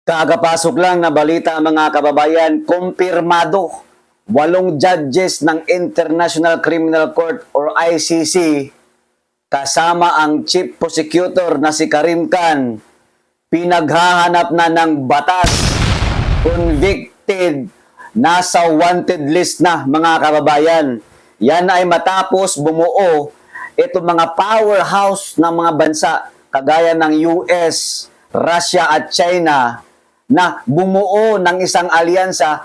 Kakapasok lang na balita mga kababayan, kumpirmado 8 judges ng International Criminal Court or ICC kasama ang Chief Prosecutor na si Karim Khan pinaghahanap na ng batas, convicted, nasa wanted list na mga kababayan. Yan ay matapos bumuo itong mga powerhouse ng mga bansa kagaya ng US, Russia at China na bumuo ng isang alyansa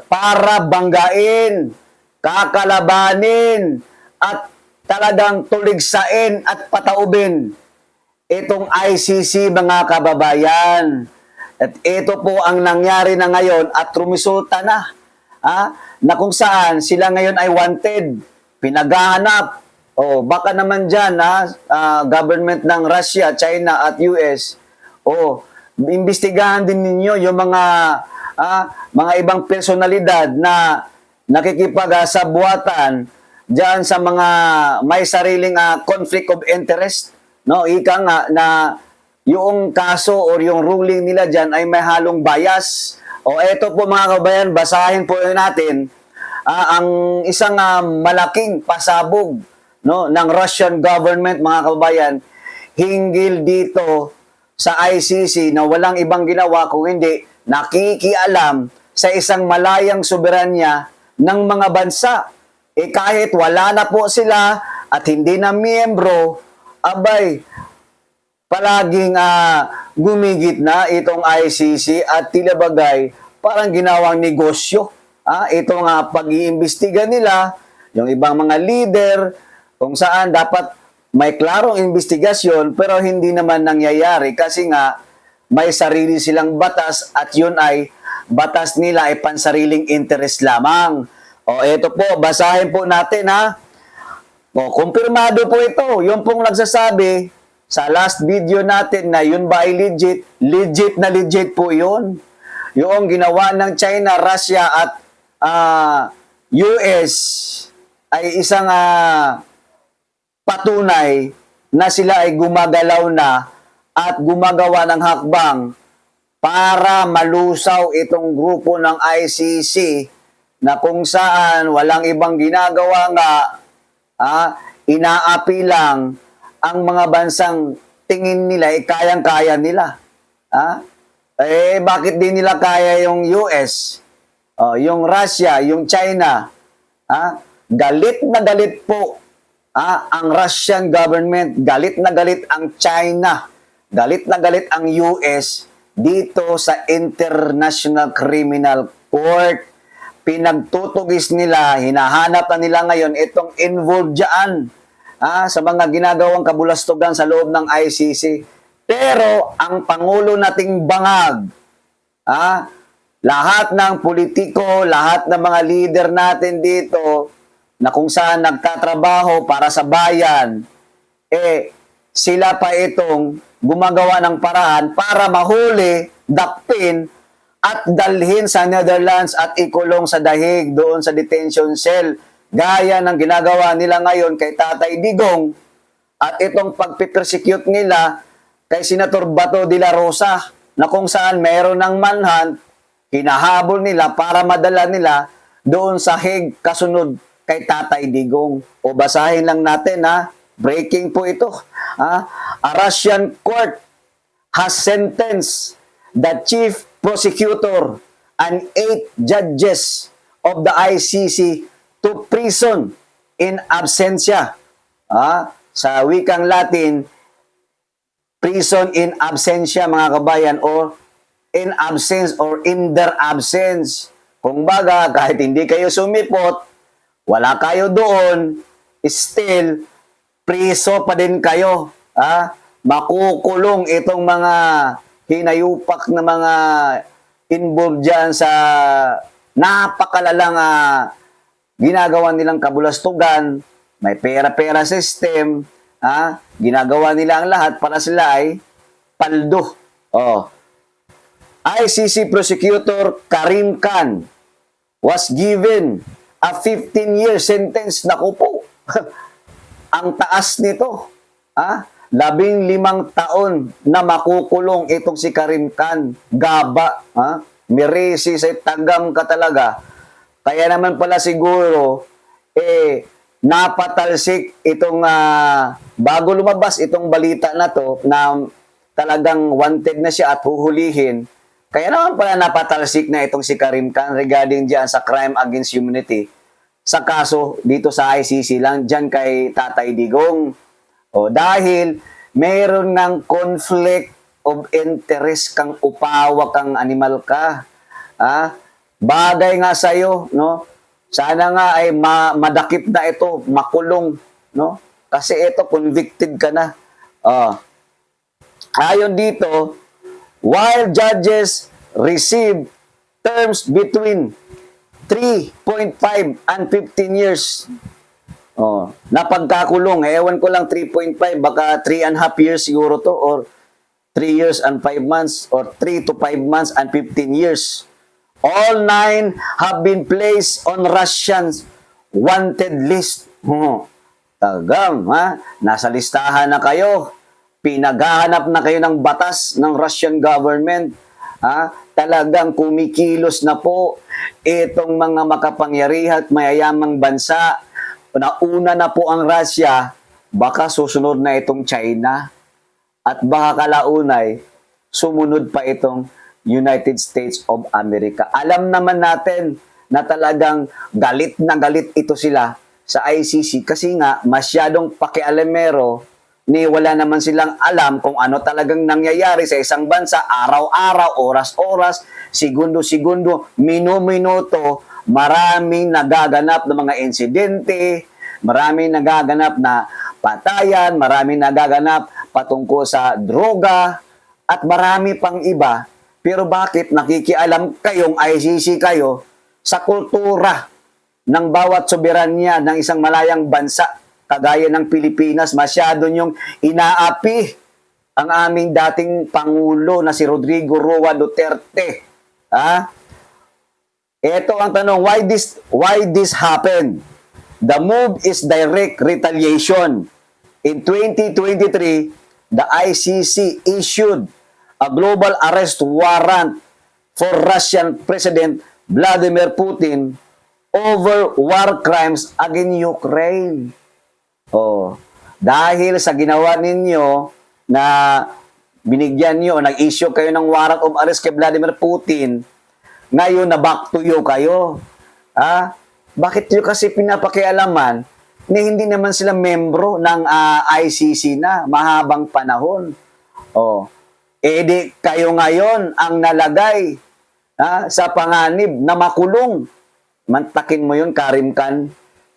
para banggain, kakalabanin at talagang tuligsain at pataubin itong ICC mga kababayan. At ito po ang nangyari na ngayon at rumisulta na. Na kung saan sila ngayon ay wanted, pinaghahanap. O baka naman dyan, government ng Russia, China at US, imbestigahan din ninyo yung mga ibang personalidad na nakikipag-sabuatan dyan sa mga may sariling conflict of interest. No, ika nga na yung kaso or yung ruling nila dyan ay may halong bias. O eto po mga kabayan, basahin po natin ang isang malaking pasabog, no, ng Russian government mga kababayan hinggil dito sa ICC na walang ibang ginawa kung hindi nakikialam sa isang malayang soberanya ng mga bansa. Kahit wala na po sila at hindi na miyembro, abay, palaging gumigit na itong ICC at tila bagay parang ginawang negosyo. Itong pag-iimbestiga nila, yung ibang mga leader, kung saan dapat may klarong investigasyon pero hindi naman nangyayari kasi nga may sarili silang batas at yun ay batas nila ay pansariling interest lamang. Ito po, basahin po natin kumpirmado po ito. Yung pong nagsasabi sa last video natin na yun ba ay legit? Legit na legit po yun. Yung ginawa ng China, Russia at US ay isang patunay na sila ay gumagalaw na at gumagawa ng hakbang para malusaw itong grupo ng ICC na kung saan walang ibang ginagawa nga, inaapi lang ang mga bansang tingin nila ay kayang-kaya nila. Bakit di nila kaya yung US, yung Russia, yung China? Galit na galit po ang Russian government, galit na galit ang China, galit na galit ang US dito sa International Criminal Court. Pinagtutugis nila, hinahanap na nila ngayon itong involved dyan sa mga ginagawang kabulastugan sa loob ng ICC. Pero ang Pangulo nating bangag, lahat ng politiko, lahat ng mga leader natin dito, na kung saan nagtatrabaho para sa bayan, sila pa itong gumagawa ng paraan para mahuli, dakpin, at dalhin sa Netherlands at ikulong sa dahig doon sa detention cell. Gaya ng ginagawa nila ngayon kay Tatay Digong at itong pagpipersecute nila kay Senator Bato de la Rosa na kung saan mayroon ng manhunt, hinahabol nila para madala nila doon sa Hague kasunod kay Tatay Digong. Basahin lang natin breaking po ito. A Russian court has sentenced the chief prosecutor and 8 judges of the ICC to prison in absentia. Sa wikang Latin, prison in absentia mga kabayan, or in absence or in their absence. Kung baga, kahit hindi kayo sumipot, wala kayo doon, still, priso pa din kayo. Makukulong itong mga hinayupak na mga involved dyan sa napakalalang ginagawa nilang kabulastugan, may pera-pera system, ginagawa nila ang lahat para sila ay paldo. ICC Prosecutor Karim Khan was given a 15-year sentence. Naku po, ang taas nito. 15 taon na makukulong itong si Karim Khan. Gaba, ha? Mirisi sa tagam ka talaga. Kaya naman pala siguro, napatalsik itong, bago lumabas itong balita na to, na talagang wanted na siya at huhulihin. Kaya naman pala napatalsik na itong si Karim Khan regarding dyan sa crime against humanity. Sa kaso dito sa ICC lang, dyan kay Tatay Digong. O dahil mayroon ng conflict of interest, kang upawa, kang animal ka. Bagay nga sa'yo, no? Sana nga ay madakip na ito, makulong, no? Kasi ito, convicted ka na. Ayon dito, while judges receive terms between 3.5 and 15 years. Na pagkakulong, ewan ko lang 3.5, baka 3.5 years siguro to, or 3 years and 5 months, or 3 to 5 months and 15 years. All 9 have been placed on Russians wanted list. Tagam, ha? Nasa listahan na kayo. Pinaghahanap na kayo ng batas ng Russian government. Talagang kumikilos na po itong mga makapangyarihan at mayayamang bansa. Nauna na po ang Russia, baka susunod na itong China. At baka kalaunay, sumunod pa itong United States of America. Alam naman natin na talagang galit na galit ito sila sa ICC kasi nga masyadong pakialamero, ni wala naman silang alam kung ano talagang nangyayari sa isang bansa, araw-araw, oras-oras, segundo-segundo, minu-minuto, maraming nagaganap na mga insidente, maraming nagaganap na patayan, maraming nagaganap patungkol sa droga, at marami pang iba. Pero bakit nakikialam kayong ICC kayo sa kultura ng bawat soberanya ng isang malayang bansa, kagaya ng Pilipinas? Masyado niyong inaapi ang aming dating Pangulo na si Rodrigo Roa Duterte. Ito ang tanong, why this happened? The move is direct retaliation. In 2023, the ICC issued a global arrest warrant for Russian President Vladimir Putin over war crimes against Ukraine. Dahil sa ginawa ninyo na binigyan nyo, nag-issue kayo ng warrant of arrest kay Vladimir Putin, ngayon na back to you kayo. Bakit nyo kasi pinapakialaman na hindi naman sila membro ng ICC na mahabang panahon? Di kayo ngayon ang nalagay sa panganib na makulong. Mantakin mo yun, Karim Khan.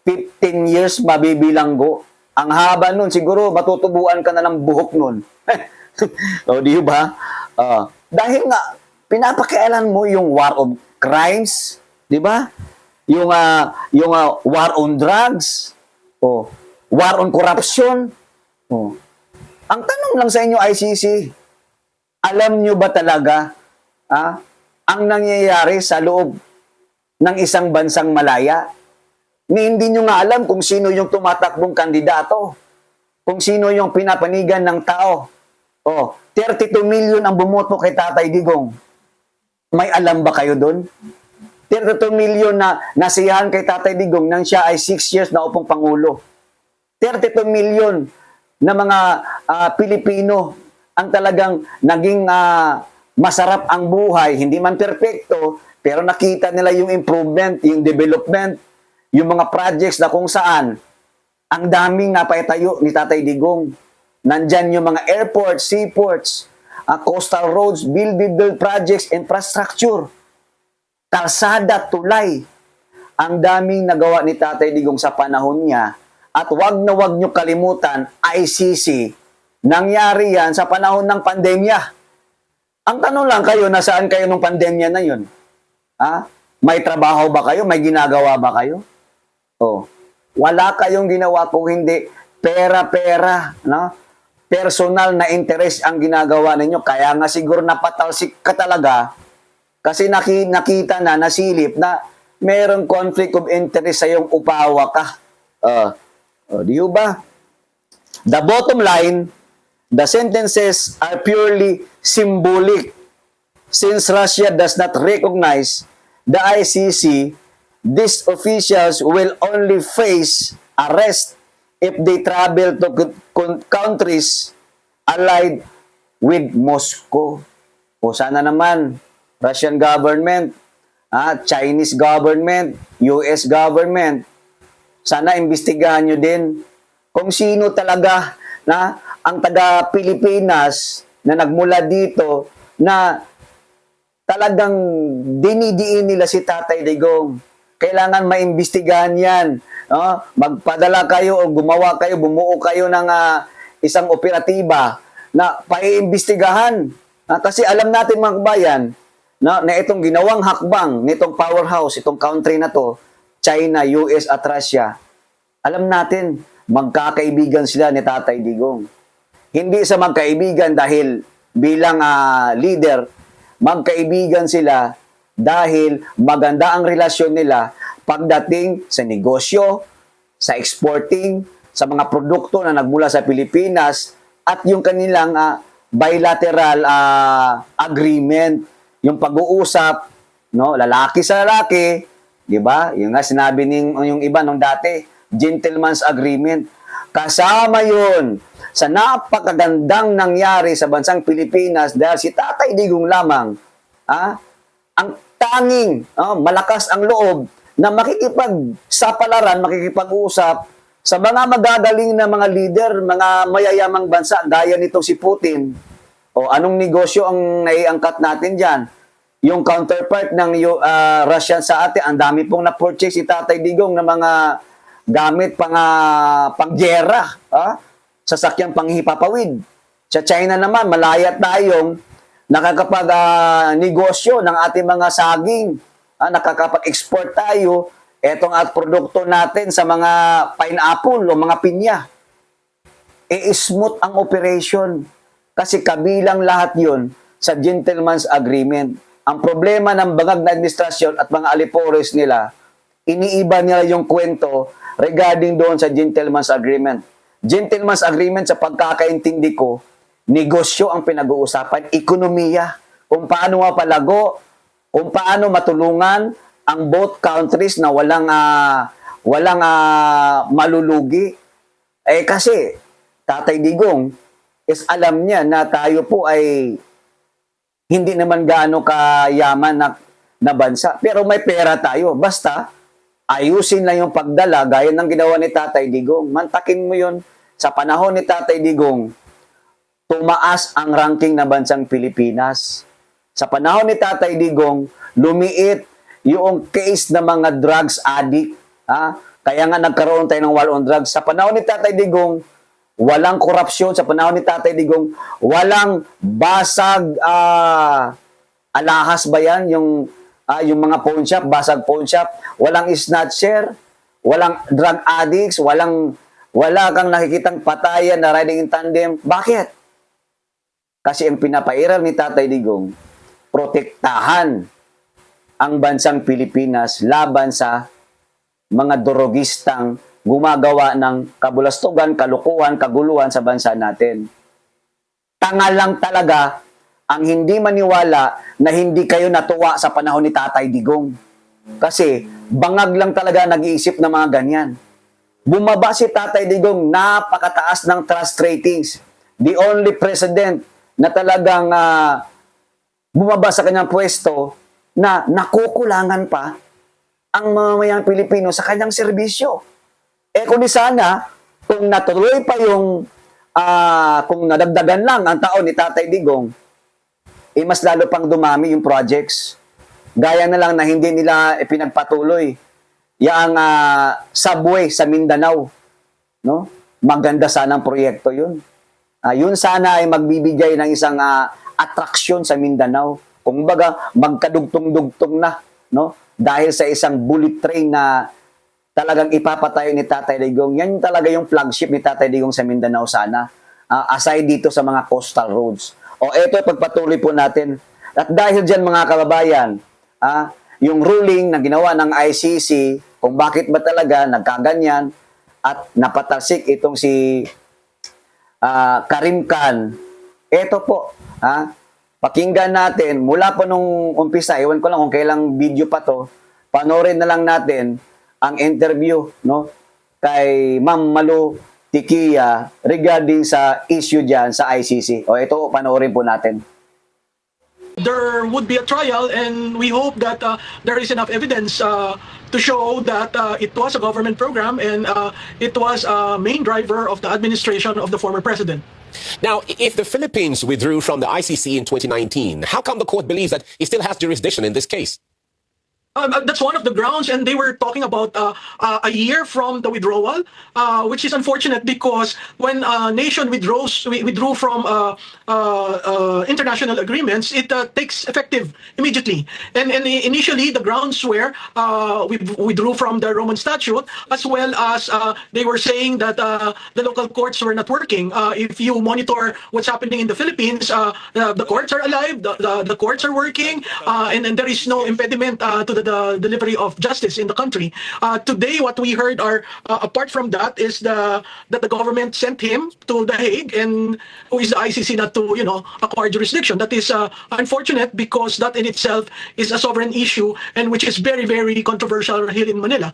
15 years mabibilanggo. Ang haba nun, siguro matutubuan ka na ng buhok nun. Di ba? Dahil nga, pinapakialan mo yung war of crimes, di ba? Yung war on drugs, war on corruption. Ang tanong lang sa inyo, ICC, alam nyo ba talaga ang nangyayari sa loob ng isang bansang malaya? Hindi nyo nga alam kung sino yung tumatakbong kandidato, kung sino yung pinapanigan ng tao. 32 million ang bumoto kay Tatay Digong. May alam ba kayo doon? 32 million na nasiyahan kay Tatay Digong nang siya ay 6 years na upong Pangulo. 32 million na mga Pilipino ang talagang naging masarap ang buhay, hindi man perpekto, pero nakita nila yung improvement, yung development, yung mga projects na kung saan ang daming napaitayo ni Tatay Digong. Nandyan yung mga airports, seaports, coastal roads, build projects, infrastructure, kalsada, tulay. Ang daming nagawa ni Tatay Digong sa panahon niya. At wag na wag nyo kalimutan, ICC, nangyari yan sa panahon ng pandemya. Ang tanong lang kayo, nasaan kayo nung pandemya na yun? May trabaho ba kayo? May ginagawa ba kayo? Wala kayong ginawa kung hindi pera-pera, no? Personal na interest ang ginagawa ninyo. Kaya nga siguro napatalsik ka talaga kasi nakita na, nasilip na mayroong conflict of interest sa iyong upawa ka. Di ba? The bottom line, The sentences are purely symbolic. Since Russia does not recognize the ICC, these officials will only face arrest if they travel to countries allied with Moscow. O sana naman, Russian government, Chinese government, US government, sana imbestigahan nyo din kung sino talaga na ang taga Pilipinas na nagmula dito na talagang dinidiin nila si Tatay Digong. Kailangan maimbestigahan yan. No? Magpadala kayo o gumawa kayo, bumuo kayo ng isang operatiba na paiimbestigahan. Kasi alam natin mga kabayan na itong ginawang hakbang, nitong powerhouse, itong country na to, China, US at Russia, alam natin, magkakaibigan sila ni Tatay Digong. Hindi sa magkaibigan dahil bilang leader, magkaibigan sila dahil maganda ang relasyon nila pagdating sa negosyo, sa exporting, sa mga produkto na nagmula sa Pilipinas at yung kanilang bilateral agreement, yung pag-uusap, no, lalaki sa lalaki, 'di ba? Yung nga sinabi yung iba nung dati, gentleman's agreement. Kasama 'yun sa napakagandang nangyari sa bansang Pilipinas dahil si Tatay Digong lamang ang tanging malakas ang loob na makikipagsapalaran, makikipag-usap sa mga magagaling na mga leader, mga mayayamang bansa, gaya nitong si Putin. O anong negosyo ang naiangkat natin dyan? Yung counterpart ng Russian sa atin, ang dami pong na-purchase si Tatay Digong na mga gamit panggera, sasakyang panghipapawid. Sa China naman, malaya tayong nakakapag-negosyo ng ating mga saging, nakakapag-export tayo, etong at produkto natin sa mga pineapple o mga pinya. I-smooth ang operation kasi kabilang lahat yon sa gentleman's agreement. Ang problema ng bangag na administrasyon at mga alipores nila, iniiba nila yung kwento regarding doon sa gentleman's agreement. Gentleman's agreement sa pagkakaintindi ko, negosyo ang pinag-uusapan, ekonomiya, kung paano mapalago, kung paano matulungan ang both countries na walang malulugi. Kasi Tatay Digong is alam niya na tayo po ay hindi naman gaano kayaman na bansa. Pero may pera tayo. Basta ayusin lang yung pagdala gaya ng ginawa ni Tatay Digong. Mantakin mo yun. Sa panahon ni Tatay Digong, tumaas ang ranking na bansang Pilipinas. Sa panahon ni Tatay Digong, lumiit yung case ng mga drugs addict. Kaya nga nagkaroon tayo ng war on drugs. Sa panahon ni Tatay Digong, walang korupsyon. Sa panahon ni Tatay Digong, walang basag alahas ba yan? Yung mga pawn shop, basag pawn shop. Walang snatcher, walang drug addicts, wala kang nakikitang patayan na riding in tandem. Bakit? Kasi ang pinapairal ni Tatay Digong, protektahan ang bansang Pilipinas laban sa mga durugistang gumagawa ng kabulastugan, kalukuhan, kaguluhan sa bansa natin. Tanga lang talaga ang hindi maniwala na hindi kayo natuwa sa panahon ni Tatay Digong. Kasi bangag lang talaga nag-iisip ng mga ganyan. Bumaba si Tatay Digong, napakataas ng trust ratings. The only president na talagang bumaba sa kanyang pwesto na nakukulangan pa ang mamamayang Pilipino sa kanyang serbisyo. Kung di sana, kung natuloy pa yung, kung nadagdagan lang ang taon ni Tatay Digong, mas lalo pang dumami yung projects. Gaya na lang na hindi nila ipinagpatuloy yung subway sa Mindanao. No? Maganda sana ang proyekto yun. Yun sana ay magbibigay ng isang atraksyon sa Mindanao. Kung baga, magkadugtong-dugtong na. No? Dahil sa isang bullet train na talagang ipapatayo ni Tatay Digong. Yan talaga yung flagship ni Tatay Digong sa Mindanao sana. Aside dito sa mga coastal roads. Ito pagpatuloy po natin. At dahil dyan mga kababayan, yung ruling na ginawa ng ICC, kung bakit ba talaga nagkaganyan at napatalsik itong si Karimkan. Ito po, pakinggan natin, mula po nung umpisa, iwan ko lang kung kailang video pa to, panoorin na lang natin ang interview, no, kay Ma'am Malu Tikia regarding sa issue dyan sa ICC. O ito, panoorin po natin. There would be a trial, and we hope that there is enough evidence to show that it was a government program and it was a main driver of the administration of the former president. Now, if the Philippines withdrew from the ICC in 2019, how come the court believes that it still has jurisdiction in this case? That's one of the grounds, and they were talking about a year from the withdrawal, which is unfortunate because when a nation withdrew from international agreements, it takes effective immediately. And initially, the grounds were we withdrew from the Roman Statute, as well as they were saying that the local courts were not working. If you monitor what's happening in the Philippines, the courts are alive, the courts are working, and there is no impediment to the delivery of justice in the country. Today, what we heard are, apart from that, is that the government sent him to The Hague, and who is the ICC not to, acquire jurisdiction. That is unfortunate because that in itself is a sovereign issue, and which is very, very controversial here in Manila.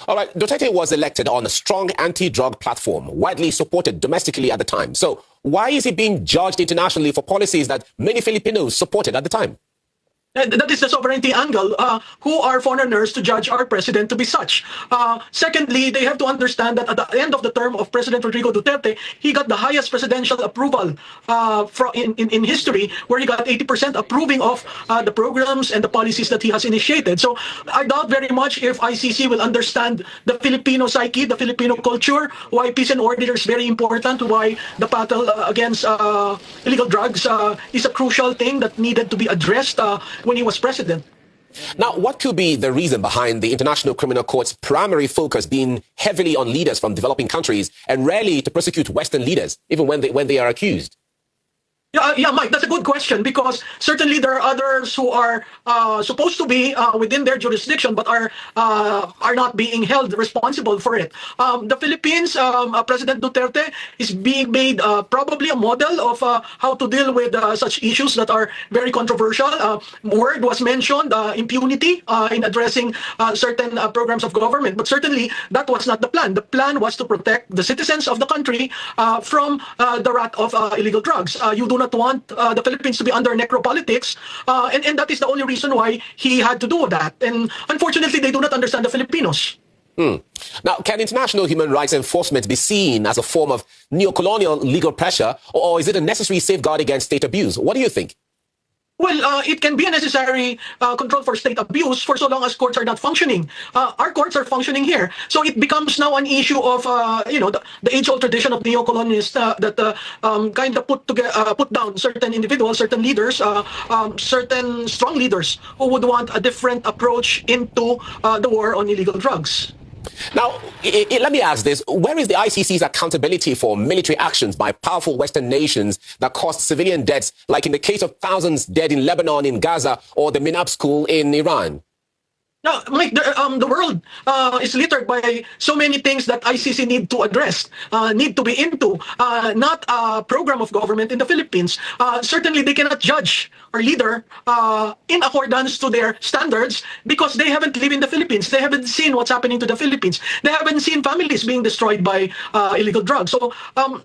All right, Duterte was elected on a strong anti-drug platform, widely supported domestically at the time. So why is he being judged internationally for policies that many Filipinos supported at the time? That is the sovereignty angle. Who are foreigners to judge our president to be such? Secondly, they have to understand that at the end of the term of President Rodrigo Duterte, he got the highest presidential approval in history, where he got 80% approving of the programs and the policies that he has initiated. So I doubt very much if ICC will understand the Filipino psyche, the Filipino culture, why peace and order is very important, why the battle against illegal drugs is a crucial thing that needed to be addressed when he was president. Now, what could be the reason behind the International Criminal Court's primary focus being heavily on leaders from developing countries and rarely to prosecute Western leaders, even when they are accused? Yeah, Mike, that's a good question, because certainly there are others who are supposed to be within their jurisdiction but are not being held responsible for it. The Philippines, President Duterte is being made probably a model of how to deal with such issues that are very controversial. Word was mentioned, impunity in addressing certain programs of government, but certainly that was not the plan. The plan was to protect the citizens of the country from the wrath of illegal drugs. You do not want the Philippines to be under necropolitics, and that is the only reason why he had to do that. And unfortunately, they do not understand the Filipinos. Now, can international human rights enforcement be seen as a form of neocolonial legal pressure, or is it a necessary safeguard against state abuse? What do you think? Well, it can be a necessary control for state abuse for so long as courts are not functioning. Our courts are functioning here. So it becomes now an issue of, the age-old tradition of neo-colonialists that kind of put down certain individuals, certain leaders, certain strong leaders who would want a different approach into the war on illegal drugs. Now, let me ask this. Where is the ICC's accountability for military actions by powerful Western nations that caused civilian deaths, like in the case of thousands dead in Lebanon, in Gaza, or the Minab school in Iran? No, Mike, the world is littered by so many things that ICC need to address, need to be into, not a program of government in the Philippines. Certainly, they cannot judge our leader in accordance to their standards because they haven't lived in the Philippines. They haven't seen what's happening to the Philippines. They haven't seen families being destroyed by illegal drugs. So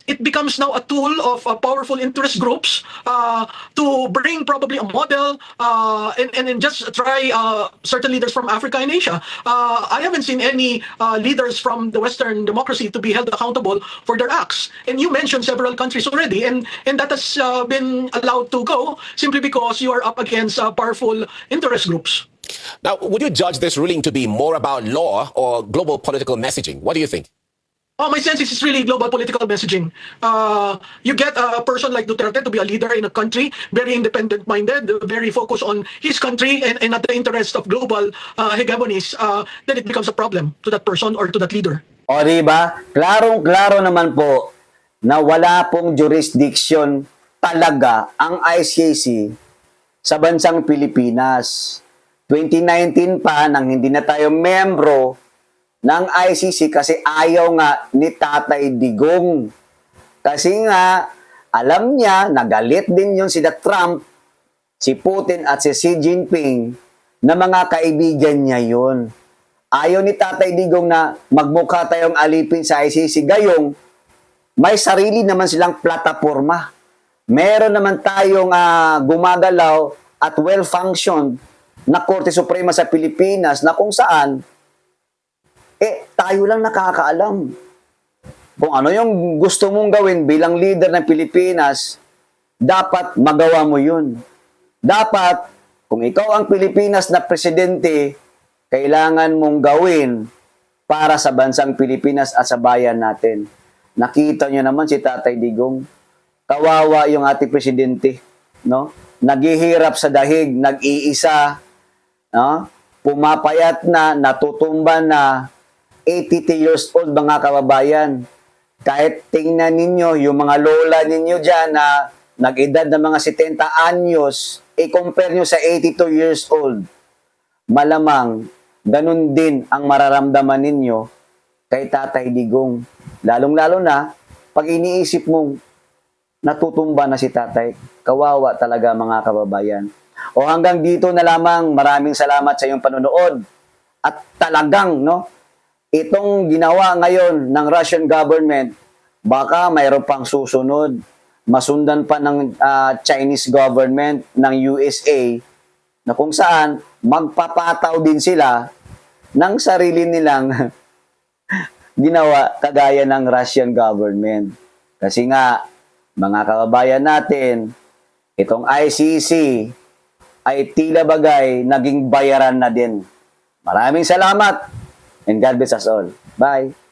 it becomes now a tool of powerful interest groups to bring probably a model and just try certain leaders from Africa and Asia. I haven't seen any leaders from the Western democracy to be held accountable for their acts. And you mentioned several countries already, and that has been allowed to go simply because you are up against powerful interest groups. Now, would you judge this ruling to be more about law or global political messaging? What do you think? My sense is it's really global political messaging. You get a person like Duterte to be a leader in a country, very independent-minded, very focused on his country and not the interest of global hegemonies, then it becomes a problem to that person or to that leader. O diba? Klarong-klaro naman po na wala pong jurisdiction talaga ang ICC sa bansang Pilipinas. 2019 pa, nang hindi na tayo membro ng ICC kasi ayaw nga ni Tatay Digong Kasi nga, alam niya, nagalit din yun sina Trump, si Putin at si Xi Jinping na mga kaibigan niya yun. Ayaw ni Tatay Digong na magmukha tayong alipin sa ICC. Gayong, may sarili naman silang plataforma. Meron naman tayong gumagalaw at well-functioned na Korte Suprema sa Pilipinas na kung saan, tayo lang nakakaalam. Kung ano yung gusto mong gawin bilang leader ng Pilipinas, dapat magawa mo yun. Dapat, kung ikaw ang Pilipinas na presidente, kailangan mong gawin para sa bansang Pilipinas at sa bayan natin. Nakita nyo naman si Tatay Digong, kawawa yung ating presidente, no? Naghihirap sa dahig, nag-iisa, no? Pumapayat na, natutumba na, 82 years old mga kababayan. Kahit tingnan ninyo, yung mga lola ninyo dyan na nag-edad ng mga 70 anyos, i-compare nyo sa 82 years old, malamang, ganun din ang mararamdaman ninyo kay Tatay Digong. Lalong-lalo na, pag iniisip mong natutumba na si Tatay, kawawa talaga mga kababayan. O hanggang dito na lamang, maraming salamat sa iyong panonood. At talagang, no, itong ginawa ngayon ng Russian government, baka mayroon pang susunod, masundan pa ng Chinese government, ng USA, na kung saan magpapataw din sila ng sarili nilang ginawa kagaya ng Russian government. Kasi nga, mga kababayan natin, itong ICC ay tila bagay naging bayaran na din. Maraming salamat and God bless us all. Bye!